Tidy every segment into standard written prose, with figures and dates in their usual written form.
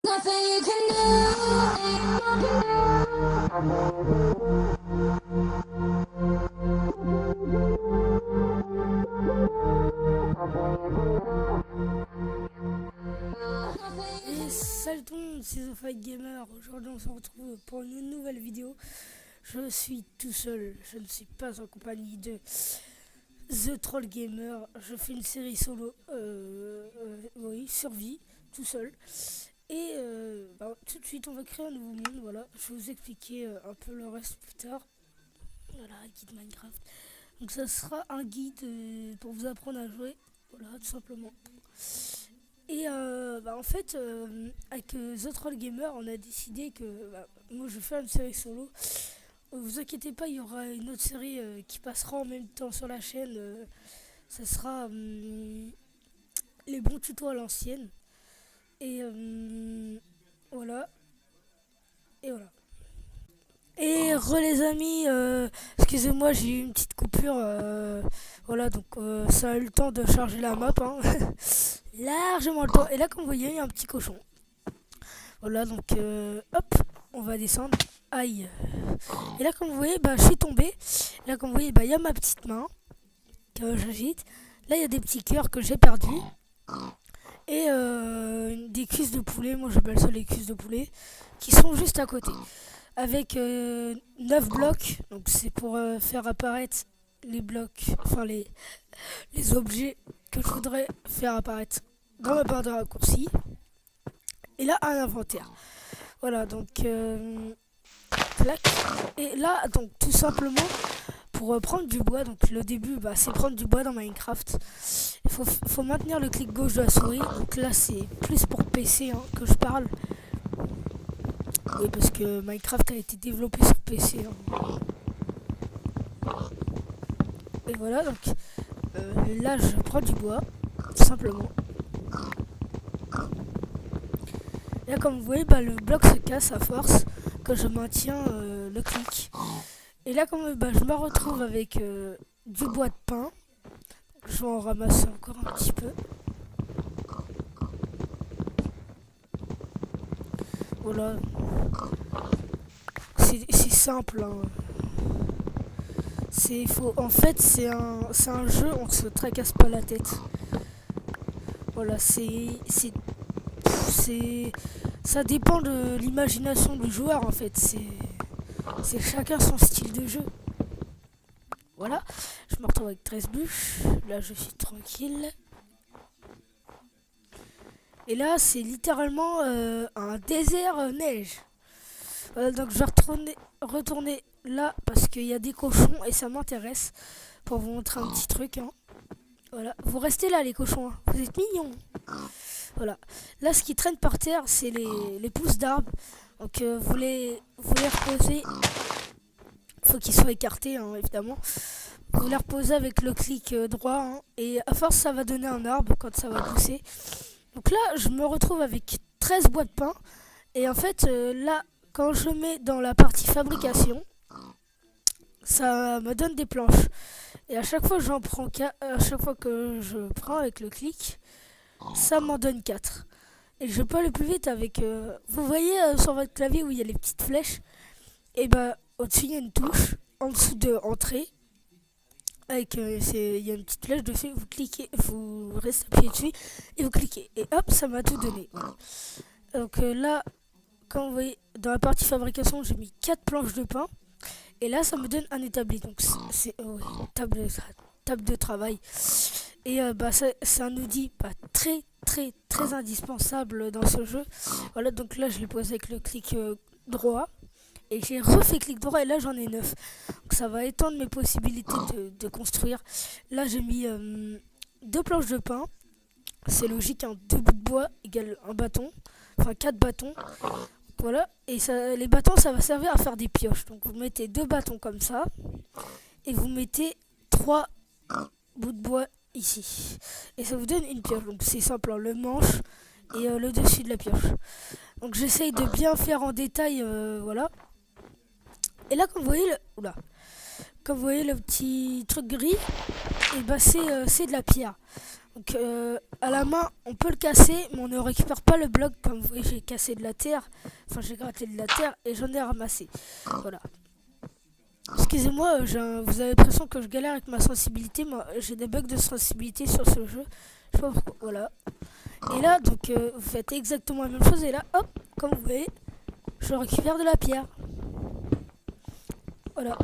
Nothing you can do, Et salut tout le monde, c'est The Fight Gamer. Aujourd'hui on se retrouve pour une nouvelle vidéo. Je suis tout seul, je ne suis pas en compagnie de The Troll Gamer. Je fais une série solo, oui, survie, tout seul. Et tout de suite on va créer un nouveau monde, voilà. Je vais vous expliquer un peu le reste plus tard. Voilà, guide Minecraft. Donc ça sera un guide pour vous apprendre à jouer, voilà, tout simplement. Et en fait, avec The Troll Gamer, on a décidé que moi je vais faire une série solo. Vous inquiétez pas, il y aura une autre série qui passera en même temps sur la chaîne. Ça sera les bons tutos à l'ancienne. Et voilà. Et voilà. Et les amis, excusez-moi, j'ai eu une petite coupure. Voilà, donc ça a eu le temps de charger la map. Hein. Largement le temps. Et là, comme vous voyez, il y a un petit cochon. Voilà, donc hop, on va descendre. Aïe. Et là, comme vous voyez, je suis tombé. Là, comme vous voyez, il y a ma petite main que j'agite. Là, il y a des petits cœurs que j'ai perdus. Et des cuisses de poulet, moi j'appelle ça les cuisses de poulet, qui sont juste à côté. Avec 9 blocs, donc c'est pour faire apparaître les blocs, enfin les objets que je voudrais faire apparaître dans ma barre de raccourci. Et là, un inventaire. Voilà, donc clac. Et là, donc tout simplement, pour prendre du bois, donc le début, c'est prendre du bois dans Minecraft. Il faut maintenir le clic gauche de la souris. Donc là, c'est plus pour PC que je parle. Oui, parce que Minecraft a été développé sur PC. Et voilà, donc là, je prends du bois, tout simplement. Là, comme vous voyez, le bloc se casse à force que je maintiens le clic. Et là, comme je me retrouve avec du bois de pin. Je vais en ramasser encore un petit peu. Voilà. C'est simple. Hein. En fait, c'est un jeu, on se tracasse pas la tête. Voilà, ça dépend de l'imagination du joueur, en fait. C'est chacun son style de jeu. Voilà, je me retrouve avec 13 bûches. Là, je suis tranquille. Et là, c'est littéralement un désert neige. Voilà, donc je vais retourner là parce qu'il y a des cochons et ça m'intéresse pour vous montrer un petit truc. Hein. Voilà, vous restez là, les cochons. Hein. Vous êtes mignons. Voilà. Là, ce qui traîne par terre, c'est les pousses d'arbres. Donc, vous les reposez. Il faut qu'ils soient écartés, hein, évidemment. Vous les reposez avec le clic droit. Hein, et à force, ça va donner un arbre quand ça va pousser. Donc là, je me retrouve avec 13 bois de pain. Et en fait, là, quand je mets dans la partie fabrication, ça me donne des planches. Et à chaque fois, à chaque fois que je prends avec le clic, ça m'en donne 4. Et je peux aller plus vite avec... vous voyez sur votre clavier où il y a les petites flèches. Et au-dessus, il y a une touche. En dessous de entrée. Avec il y a une petite flèche dessus, vous cliquez, vous restez appuyé dessus et vous cliquez. Et hop, ça m'a tout donné. Voilà. Donc là, comme vous voyez, dans la partie fabrication, j'ai mis 4 planches de pain. Et là, ça me donne un établi. Donc c'est table de travail. Et c'est un outil très indispensable dans ce jeu. Voilà, donc là, je l'ai posé avec le clic droit. Et j'ai refait clic droit et là j'en ai 9. Donc ça va étendre mes possibilités de construire. Là j'ai mis 2 planches de pain. C'est logique, 2 bouts de bois égale un bâton. Enfin 4 bâtons. Voilà. Et les bâtons ça va servir à faire des pioches. Donc vous mettez 2 bâtons comme ça. Et vous mettez 3 bouts de bois ici. Et ça vous donne une pioche. Donc c'est simple, le manche et le dessus de la pioche. Donc j'essaye de bien faire en détail. Voilà. Et là, comme vous voyez, le petit truc gris, et c'est de la pierre. Donc à la main, on peut le casser, mais on ne récupère pas le bloc. Comme vous voyez, j'ai cassé de la terre. Enfin, j'ai gratté de la terre et j'en ai ramassé. Voilà. Excusez-moi, vous avez l'impression que je galère avec ma sensibilité. Moi, j'ai des bugs de sensibilité sur ce jeu. Je sais pas pourquoi. Voilà. Et là, donc, vous faites exactement la même chose. Et là, hop, comme vous voyez, je récupère de la pierre. Voilà.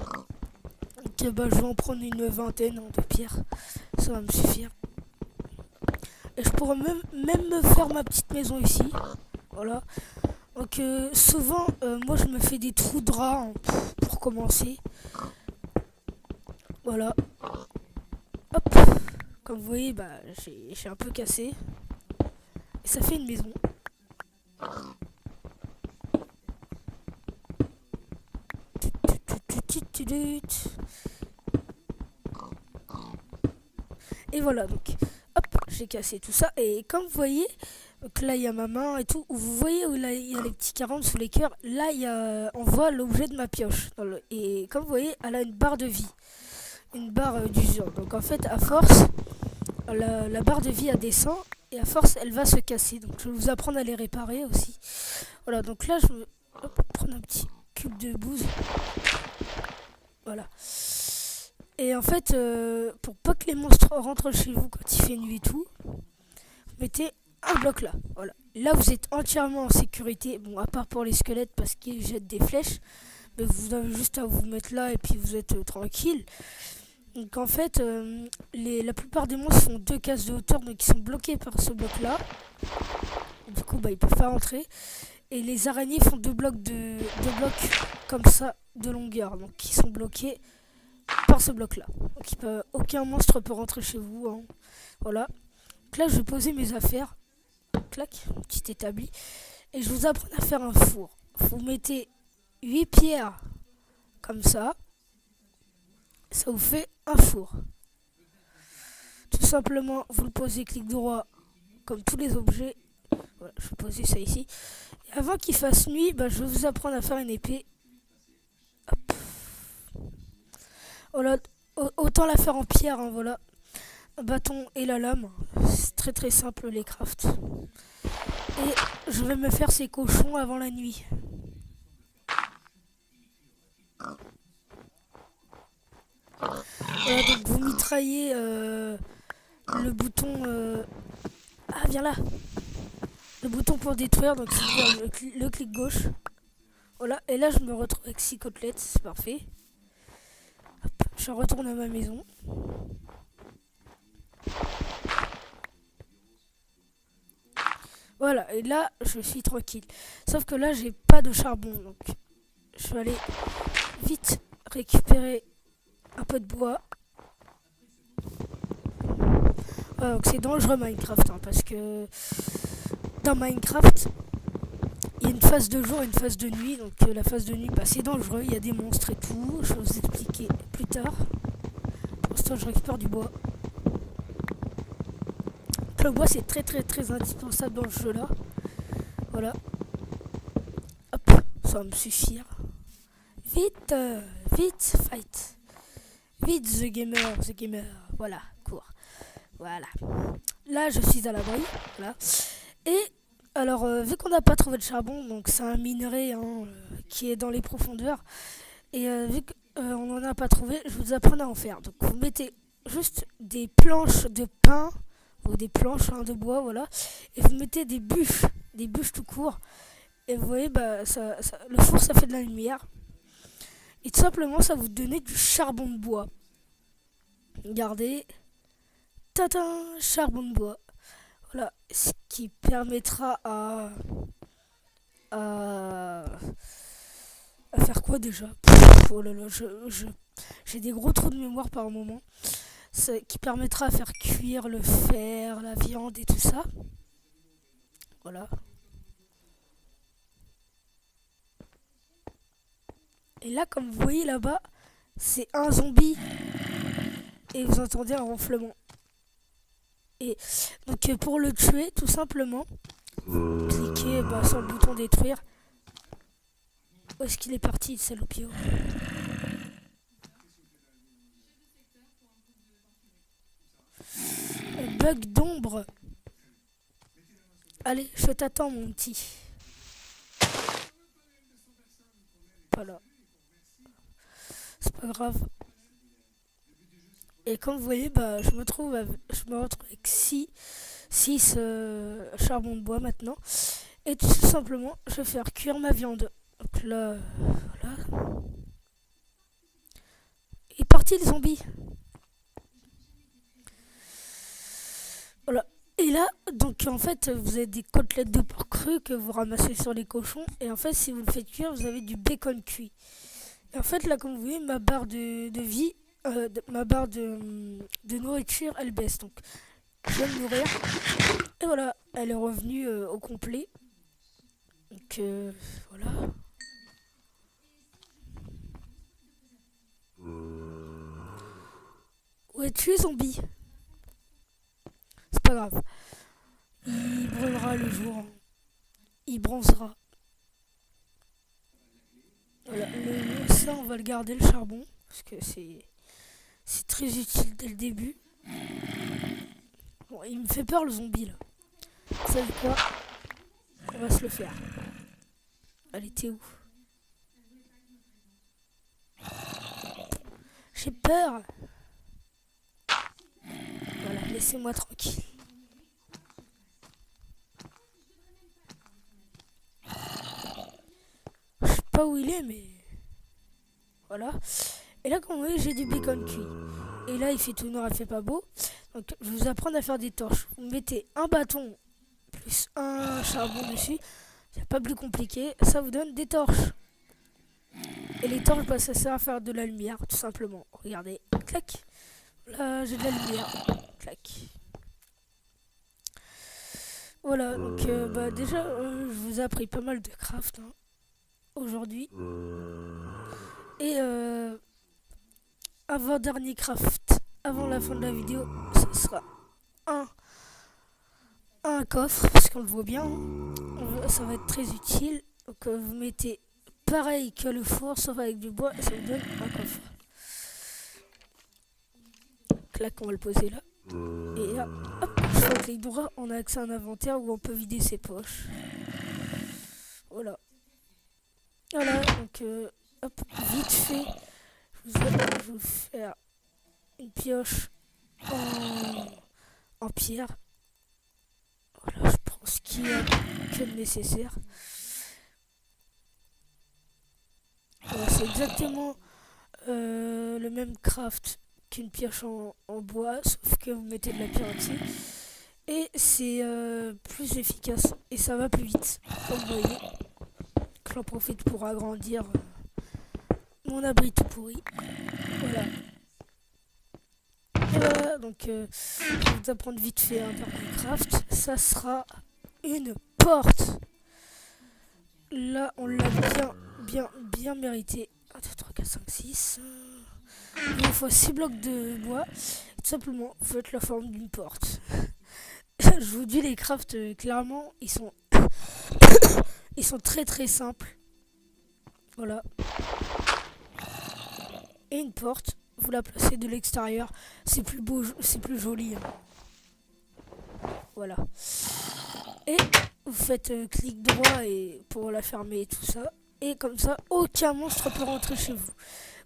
Donc, bah, je vais en prendre une vingtaine de pierres. Ça va me suffire. Et je pourrais même me faire ma petite maison ici. Voilà. Donc souvent, moi je me fais des trous de rats hein, pour commencer. Voilà. Hop. Comme vous voyez, bah, j'ai un peu cassé. Et ça fait une maison. Et voilà, donc, hop, j'ai cassé tout ça. Et comme vous voyez, donc là il y a ma main et tout. Vous voyez où là il y a les petits 40 sous les cœurs. Là on voit l'objet de ma pioche. Et comme vous voyez, elle a une barre de vie. Une barre d'usure. Donc en fait, à force, la barre de vie elle descend. Et à force, elle va se casser. Donc je vais vous apprendre à les réparer aussi. Voilà, donc là je vais prendre un petit cube de bouse. Voilà. Et en fait, pour pas que les monstres rentrent chez vous quand il fait nuit et tout, vous mettez un bloc là. Voilà. Là, vous êtes entièrement en sécurité. Bon, à part pour les squelettes parce qu'ils jettent des flèches. Mais vous avez juste à vous mettre là et puis vous êtes tranquille. Donc en fait, la plupart des monstres font 2 cases de hauteur. Donc ils sont bloqués par ce bloc là. Du coup, bah, ils peuvent pas rentrer. Et les araignées font 2 blocs comme ça de longueur. Donc ils sont bloqués par ce bloc là. Donc aucun monstre peut rentrer chez vous hein. Voilà. Donc là je vais poser mes affaires. Clac, petit établi. Et je vous apprends à faire un four. Vous mettez 8 pierres comme ça. Ça vous fait un four. Tout simplement vous le posez clic droit comme tous les objets. Voilà, je vais poser ça ici. Et avant qu'il fasse nuit, bah, je vais vous apprendre à faire une épée. Hop. Voilà, autant la faire en pierre, hein, voilà. Un bâton et la lame. C'est très très simple les crafts. Et je vais me faire ces cochons avant la nuit. Voilà, donc vous mitraillez le bouton... Ah, viens là. Le bouton pour détruire, donc c'est le clic gauche. Voilà, et là je me retrouve avec 6 côtelettes, c'est parfait. Hop, je retourne à ma maison. Voilà, et là je suis tranquille. Sauf que là j'ai pas de charbon, donc je vais aller vite récupérer un peu de bois. Voilà, donc c'est dangereux Minecraft, hein, parce que dans Minecraft, il y a une phase de jour et une phase de nuit. Donc la phase de nuit, bah, c'est dangereux, il y a des monstres et tout. Je vais vous expliquer plus tard. Pour l'instant, je récupère du bois. Le bois, c'est très très très indispensable dans le jeu là. Voilà. Hop, ça va me suffire. Vite, vite, fight. Vite, the gamer. Voilà, cours. Voilà. Là, je suis à l'abri. Voilà. Et alors, vu qu'on n'a pas trouvé de charbon, donc c'est un minerai hein, qui est dans les profondeurs. Et vu qu'on n'en a pas trouvé, je vous apprends à en faire. Donc, vous mettez juste des planches de pin ou des planches hein, de bois, voilà. Et vous mettez des bûches tout court. Et vous voyez, bah, le four, ça fait de la lumière. Et tout simplement, ça vous donne du charbon de bois. Regardez. Tatin, charbon de bois. Voilà, ce qui permettra à faire quoi déjà? Oh là là, j'ai des gros trous de mémoire par moment. Qui permettra à faire cuire le fer, la viande et tout ça. Voilà. Et là, comme vous voyez là-bas, c'est un zombie. Et vous entendez un ronflement. Et donc pour le tuer, tout simplement, cliquez sur le bouton détruire. Où est-ce qu'il est parti, salopio? bug d'ombre. Allez, je t'attends mon petit. Voilà. C'est pas grave. Et comme vous voyez, bah, je me retrouve avec 6 charbons de bois maintenant. Et tout simplement, je vais faire cuire ma viande. Donc là, voilà. Il est parti le zombie. Voilà. Et là, donc en fait, vous avez des côtelettes de porc cru que vous ramassez sur les cochons. Et en fait, si vous le faites cuire, vous avez du bacon cuit. Et en fait, là, comme vous voyez, ma barre de vie, ma barre de nourriture, elle baisse. Donc, je vais me nourrir. Et voilà, elle est revenue au complet. Donc, voilà. Où es-tu, zombie? C'est pas grave. Il brûlera le jour. Il bronzera. Voilà, ça, on va le garder, le charbon. Parce que c'est très utile dès le début. Bon, il me fait peur, le zombie, là. Vous savez quoi? On va se le faire. Allez, t'es où? J'ai peur. Voilà, laissez-moi tranquille. Je sais pas où il est, mais... Voilà. Et là, comme vous voyez, j'ai du bacon cuit. Et là, il fait tout noir, il fait pas beau. Donc, je vais vous apprendre à faire des torches. Vous mettez un bâton plus un charbon dessus. C'est pas plus compliqué. Ça vous donne des torches. Et les torches, bah, ça sert à faire de la lumière, tout simplement. Regardez, clac. Là, j'ai de la lumière. Clac. Voilà, donc bah, déjà, je vous ai appris pas mal de craft hein, aujourd'hui. Et avant-dernier craft, avant la fin de la vidéo, ce sera un coffre, parce qu'on le voit bien. Ça va être très utile. Donc vous mettez pareil que le four, sauf avec du bois, et ça vous donne un coffre. Clac, on va le poser là. Et là, hop, sur le clic droit, on a accès à un inventaire où on peut vider ses poches. Voilà. Voilà, donc hop, vite fait, je vais vous faire une pioche en pierre. Voilà, je prends ce qui est que le nécessaire. Voilà, c'est exactement le même craft qu'une pioche en bois, sauf que vous mettez de la pierre entière. Et c'est plus efficace et ça va plus vite, comme vous voyez. J'en profite pour agrandir mon abri tout pourri. Voilà. Et voilà, donc je vais vous apprendre vite fait un dernier craft. Ça sera une porte. Là, on l'a bien mérité. 1, 2, 3, 4, 5, 6. Il faut 6 blocs de bois. Tout simplement, vous faites la forme d'une porte. Je vous dis, les crafts, clairement, ils sont très très simples. Voilà. Et une porte, vous la placez de l'extérieur. C'est plus beau, c'est plus joli. Hein. Voilà. Et vous faites clic droit et pour la fermer et tout ça. Et comme ça, aucun monstre peut rentrer chez vous.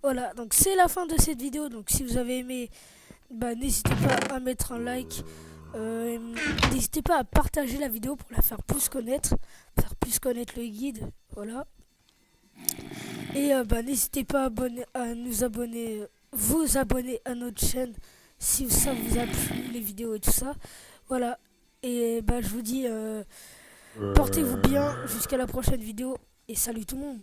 Voilà, donc c'est la fin de cette vidéo. Donc si vous avez aimé, bah, n'hésitez pas à mettre un like. N'hésitez pas à partager la vidéo pour la faire plus connaître le guide. Voilà. Et bah, n'hésitez pas à vous abonner à notre chaîne si ça vous a plu, les vidéos et tout ça. Voilà. Et bah, je vous dis, portez-vous bien jusqu'à la prochaine vidéo et salut tout le monde.